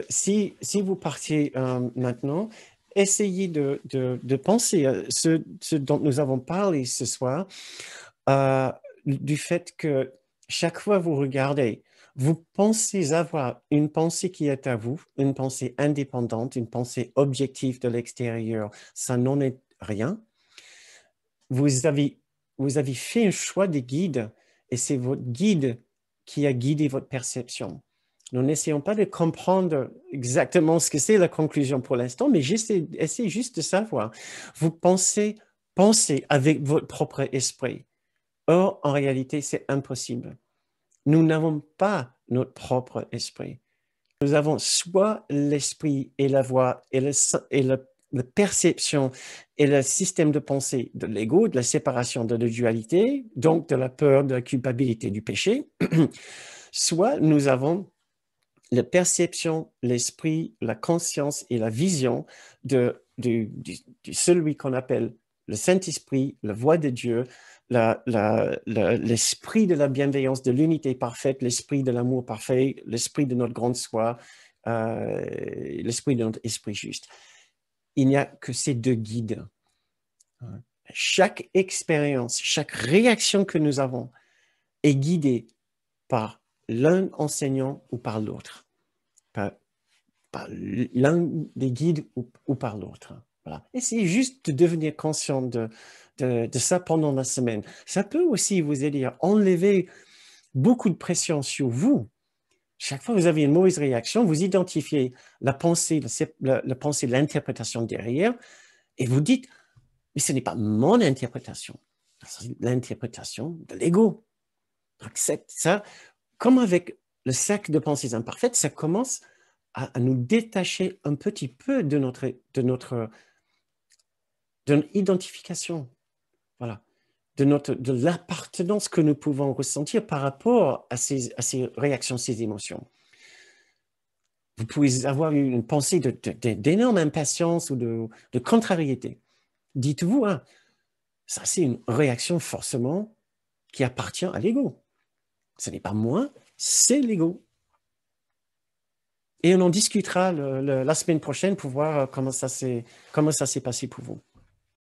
Si vous partiez maintenant, essayez de penser à ce dont nous avons parlé ce soir, euh, du fait que chaque fois que vous regardez, vous pensez avoir une pensée qui est à vous, une pensée indépendante, une pensée objective de l'extérieur. Ça n'en est rien. Vous avez, vous avez fait un choix de guide et c'est votre guide qui a guidé votre perception. Nous n'essayons pas de comprendre exactement ce que c'est la conclusion pour l'instant, mais essayez juste de savoir. Vous pensez avec votre propre esprit. Or, en réalité, c'est impossible. Nous n'avons pas notre propre esprit. Nous avons soit l'esprit et la voix et la perception et le système de pensée de l'ego, de la séparation, de la dualité, donc de la peur, de la culpabilité, du péché, soit nous avons la perception, l'esprit, la conscience et la vision de celui qu'on appelle le Saint-Esprit, la voix de Dieu, l'esprit de la bienveillance, de l'unité parfaite, l'esprit de l'amour parfait, l'esprit de notre grande soi, l'esprit de notre esprit juste. Il n'y a que ces deux guides. Chaque expérience, chaque réaction que nous avons est guidée par l'un enseignant ou par l'autre. Par l'un des guides ou par l'autre. Voilà. Essayez juste de devenir conscient de ça pendant la semaine. Ça peut aussi vous aider à enlever beaucoup de pression sur vous. Chaque fois que vous avez une mauvaise réaction, vous identifiez la pensée, la pensée, l'interprétation derrière, et vous dites, mais ce n'est pas mon interprétation, c'est l'interprétation de l'ego. Ça, comme avec le cercle de pensées imparfaites, ça commence à nous détacher un petit peu de notre identification, voilà, de l'appartenance que nous pouvons ressentir par rapport à ces réactions, ces émotions. Vous pouvez avoir une pensée d'énorme impatience ou de contrariété. Dites-vous, hein, ça c'est une réaction forcément qui appartient à l'ego. Ce n'est pas moi, c'est l'ego. Et on en discutera la semaine prochaine pour voir comment ça s'est passé pour vous.